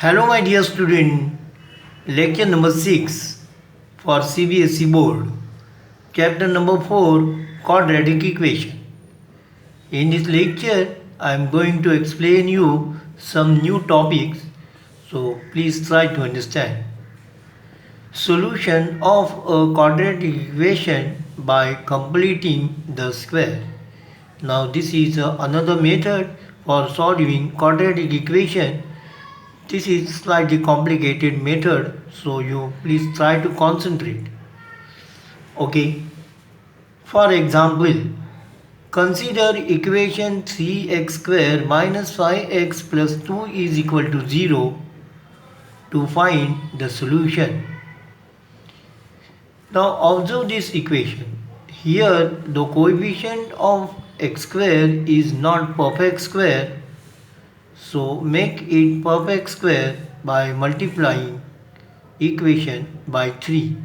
Hello, my dear student. Lecture number 6 for CBSE board. Chapter number 4 Quadratic Equation. In this lecture, I am going to explain you some new topics. So please try to understand. Solution of a quadratic equation by completing the square. Now this is another method for solving quadratic equation. This is slightly complicated method, so you please try to concentrate. Okay. For example, consider equation 3x square minus 5x plus 2 is equal to 0 to find the solution. Now observe this equation. Here the coefficient of x square is not perfect square, so make it perfect square by multiplying equation by 3.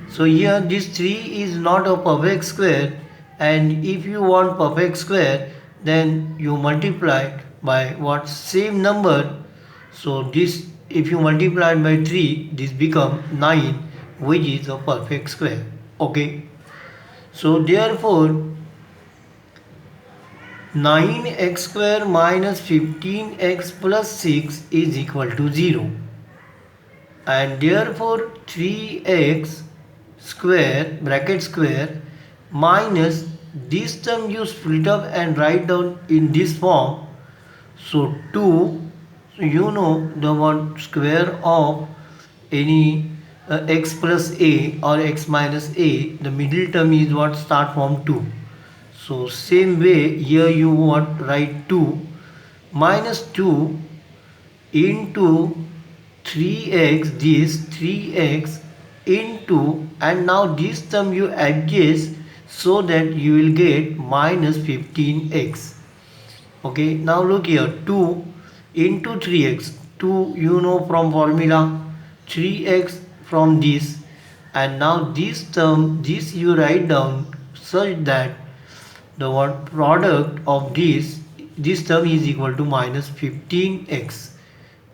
So here this 3 is not a perfect square, and if you want perfect square then you multiply by what same number. So this, if you multiply by 3, this become 9, which is a perfect square. Okay. So therefore 9x square minus 15x plus 6 is equal to 0, and therefore 3x square bracket square minus this term you split up and write down in this form. So 2, so you know the one square of any x plus a or x minus a, the middle term is what start from 2. So same way here you want write 2 minus 2 into 3x, this 3x into, and now this term you adjust so that you will get minus 15x. Okay, now look here, 2 into 3x, 2 you know from formula, 3x from this, and now this term, this you write down such that the one product of this term is equal to minus 15x.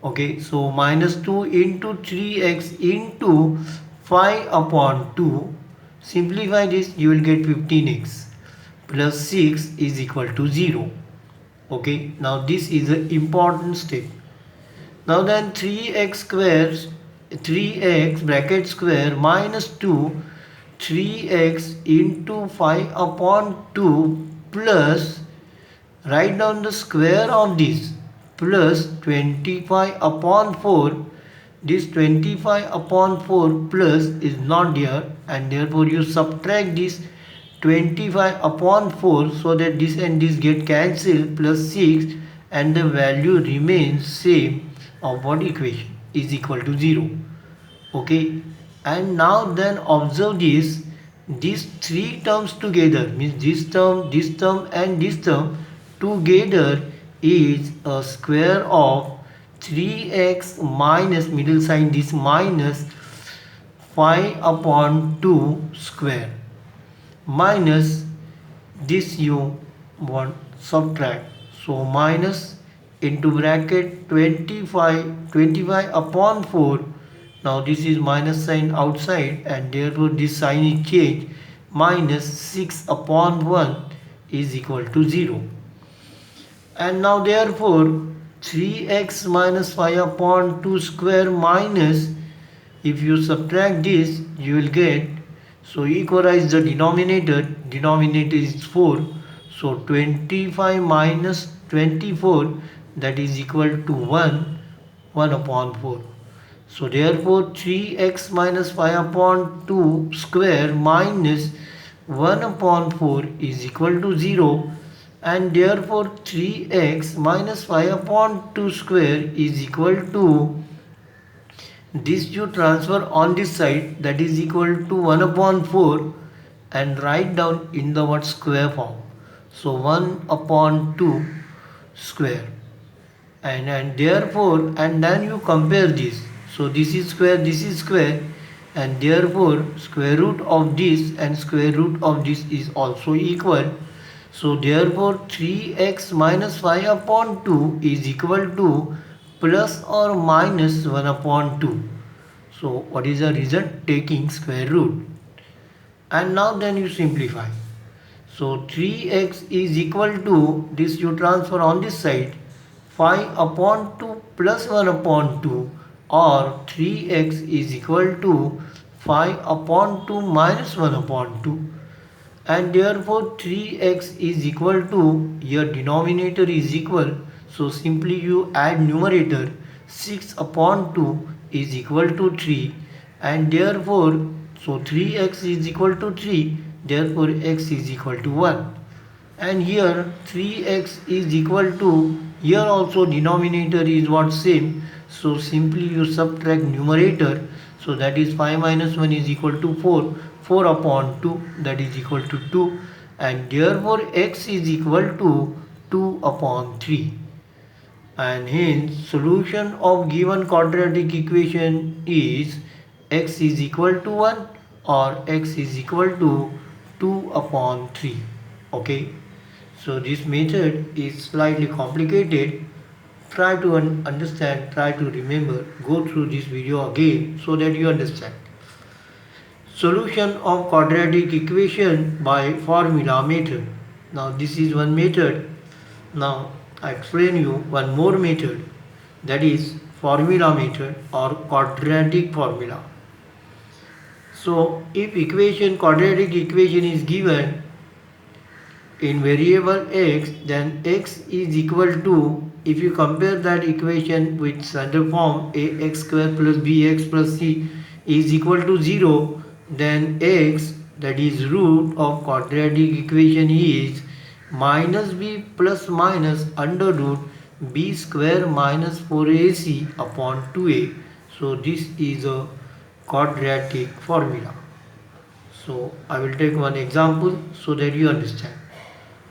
Okay, so minus 2 into 3x into 5 upon 2, simplify this, you will get 15x plus 6 is equal to 0. Okay, now this is an important step. Now then 3x square, 3x bracket square minus 2, 3x into 5 upon 2 plus, write down the square of this, plus 25 upon 4. This 25 upon 4 plus is not there, and therefore you subtract this 25 upon 4 so that this and this get cancelled, plus 6, and the value remains same of what equation is equal to 0. Okay, and now then observe this, these three terms together means this term and this term together is a square of 3x minus middle sign this minus 5 upon 2 square minus this you want subtract, so minus into bracket 25 upon 4. Now this is minus sign outside, and therefore this sign is changed, minus 6 upon 1 is equal to 0. And now therefore 3x minus 5 upon 2 square minus, if you subtract this you will get, so equalize the denominator is 4, so 25 minus 24, that is equal to 1 upon 4. So therefore 3x minus 5 upon 2 square minus 1 upon 4 is equal to 0, and therefore 3x minus 5 upon 2 square is equal to, this you transfer on this side, that is equal to 1 upon 4, and write down in the what square form. So 1 upon 2 square, and therefore, and then you compare this. So this is square, and therefore square root of this and square root of this is also equal. So therefore 3x minus 5 upon 2 is equal to plus or minus 1 upon 2. So what is the result? Taking square root. And now then you simplify. So 3x is equal to, this you transfer on this side, 5 upon 2 plus 1 upon 2, or 3x is equal to 5 upon 2 minus 1 upon 2. And therefore 3x is equal to, your denominator is equal, so simply you add numerator, 6 upon 2 is equal to 3, and therefore, so 3x is equal to 3, therefore x is equal to 1. And here 3x is equal to, here also denominator is what, same, so simply you subtract numerator, so that is 5 minus 1 is equal to 4, 4 upon 2, that is equal to 2, and therefore x is equal to 2 upon 3. And hence solution of given quadratic equation is x is equal to 1 or x is equal to 2 upon 3. Okay, so this method is slightly complicated. Try to understand, try to remember, go through this video again so that you understand. Solution of quadratic equation by formula method. Now this is one method. Now I explain you one more method, that is formula method or quadratic formula. So if quadratic equation is given in variable x, then x is equal to, if you compare that equation with standard form ax square plus bx plus c is equal to 0, then x, that is root of quadratic equation, is minus b plus minus under root b square minus 4ac upon 2a. So this is a quadratic formula. So I will take one example so that you understand.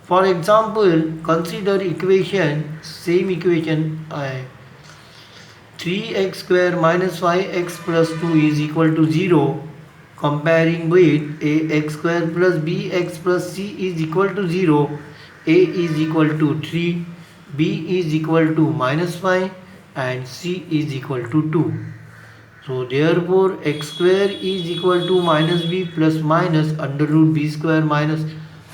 For example, consider equation, same equation, 3x square minus 5x plus 2 is equal to 0, comparing with ax square plus bx plus c is equal to 0, a is equal to 3, b is equal to minus 5, and c is equal to 2. So therefore x square is equal to minus b plus minus under root b square minus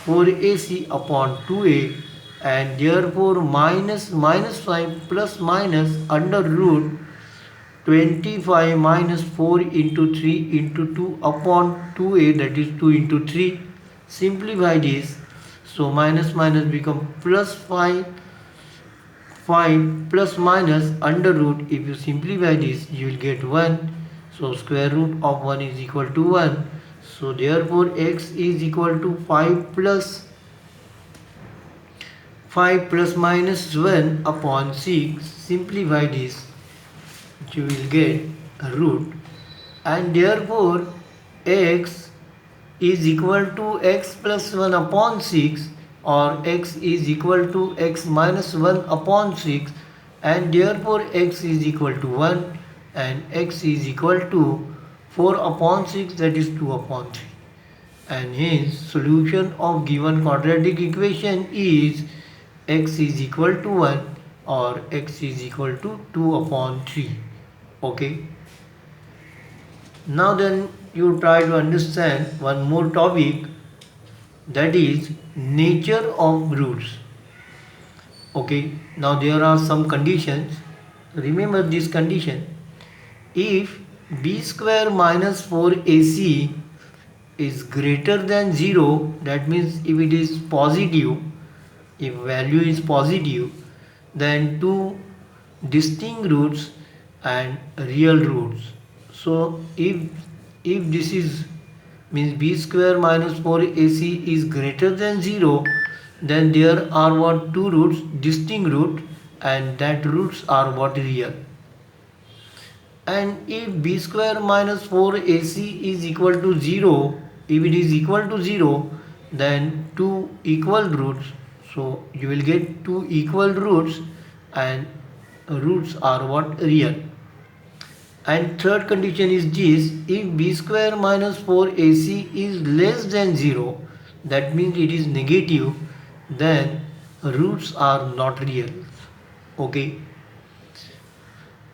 4ac upon 2a, and therefore minus 5 plus minus under root 25 minus 4 into 3 into 2 upon 2a, that is 2 into 3. Simplify this. So minus become plus 5 plus minus under root, if you simplify this you will get 1. So square root of 1 is equal to 1. So therefore x is equal to 5 plus minus 1 upon 6. Simplify this, you will get a root, and therefore x is equal to x plus 1 upon 6, or x is equal to x minus 1 upon 6, and therefore x is equal to 1, and x is equal to 4 upon 6, that is 2 upon 3. And hence solution of given quadratic equation is x is equal to 1 or x is equal to 2 upon 3. Okay. Now then you try to understand one more topic, that is nature of roots. Okay, now there are some conditions. Remember this condition. If b square minus 4ac is greater than 0, that means if it is positive, if value is positive, then two distinct roots and real roots. So if this is means b square minus 4ac is greater than 0, then there are what, two roots, distinct root, and that roots are what, real. And if b square minus 4ac is equal to 0, if it is equal to 0, then two equal roots, so you will get two equal roots, and roots are what, real. And third condition is this: if b square minus 4ac is less than 0, that means it is negative, then roots are not real. Okay.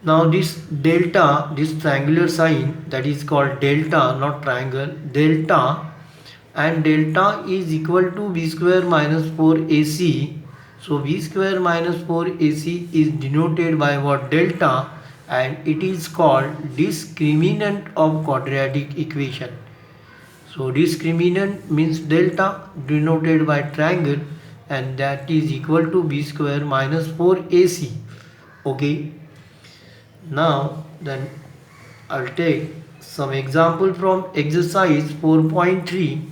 Now this delta, this triangular sign, that is called delta, not triangle, delta, and delta is equal to b square minus 4ac. So b square minus 4ac is denoted by what? Delta, and it is called discriminant of quadratic equation. So discriminant means delta denoted by triangle, and that is equal to b square minus 4ac. Okay. Now then I'll take some example from exercise 4.3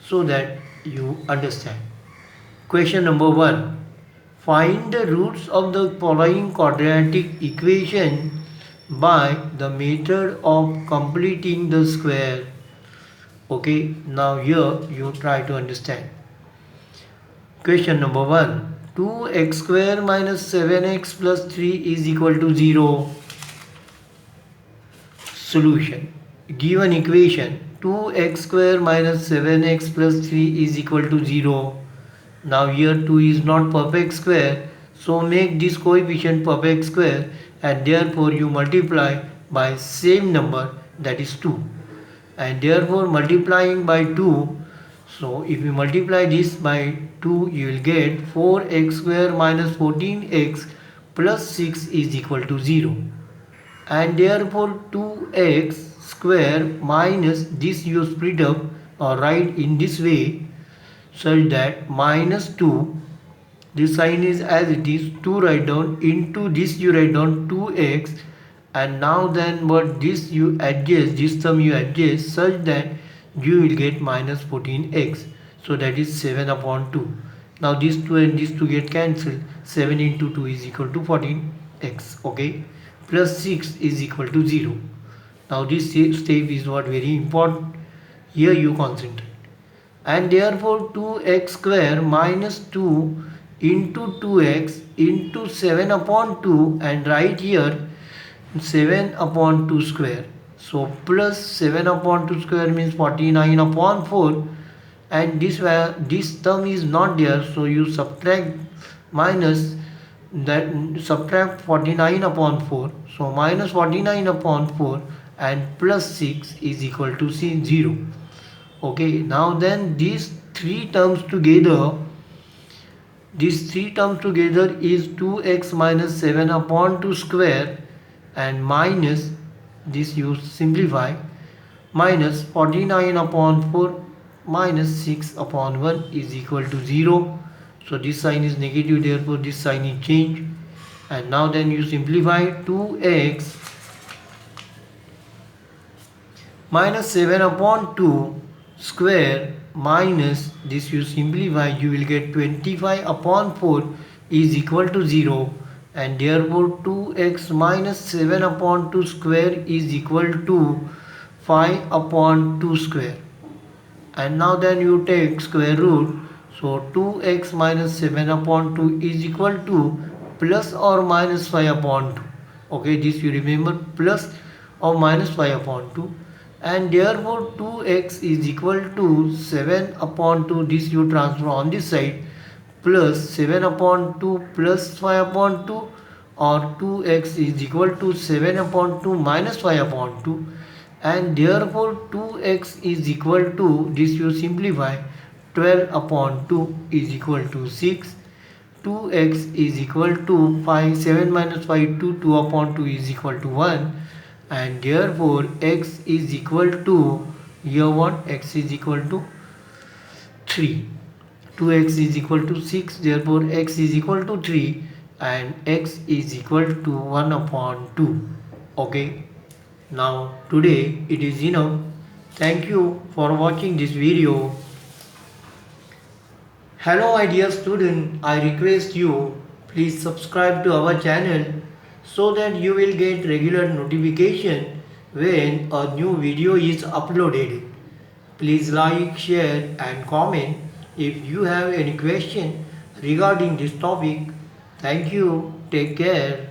so that you understand. Question number 1. Find the roots of the following quadratic equation by the method of completing the square. Okay, now here you try to understand. Question number 1. 2x square minus 7x plus 3 is equal to 0. Solution. Given equation 2x square minus 7x plus 3 is equal to 0. Now here 2 is not perfect square, so make this coefficient perfect square, and therefore you multiply by same number, that is 2. And therefore multiplying by 2, so if you multiply this by 2, you will get 4x square minus 14x plus 6 is equal to 0. And therefore 2x square minus this you split up or write in this way, such that minus 2, this sign is as it is, 2 write down, into this you write down 2x, and now then what, this you adjust, this term you adjust, such that you will get minus 14x, so that is 7 upon 2. Now these 2 and these 2 get cancelled, 7 into 2 is equal to 14x. Okay, plus 6 is equal to 0. Now this step is what very important, here you concentrate. And therefore 2x square minus 2 into 2x into 7 upon 2, and right here 7 upon 2 square. So plus 7 upon 2 square means 49 upon 4, and this term is not there, so you subtract minus that, subtract 49 upon 4, so minus 49 upon 4 and plus 6 is equal to 0. Okay, now then these three terms together is 2x minus 7 upon 2 square, and minus this you simplify, minus 49 upon 4 minus 6 upon 1 is equal to 0. So this sign is negative, therefore this sign is changed. And now then you simplify 2x minus 7 upon 2 square minus this you simplify, you will get 25 upon 4 is equal to 0, and therefore 2x minus 7 upon 2 square is equal to 5 upon 2 square. And now then you take square root, so 2x minus 7 upon 2 is equal to plus or minus 5 upon 2. Okay, this you remember, plus or minus 5 upon 2, and therefore 2x is equal to 7 upon 2, this you transfer on this side, plus 7 upon 2 plus 5 upon 2, or 2x is equal to 7 upon 2 minus 5 upon 2, and therefore 2x is equal to, this you simplify, 12 upon 2 is equal to 6. 2x is equal to 5, 7 minus 5, 2 upon 2 is equal to 1, and therefore x is equal to, here what, x is equal to 3. 2x is equal to 6, therefore x is equal to 3, and x is equal to 1 upon 2. Okay, now today it is enough. Thank you for watching this video. Hello my dear student, I request you please subscribe to our channel so that you will get regular notification when a new video is uploaded. Please like, share and comment if you have any question regarding this topic. Thank you. Take care.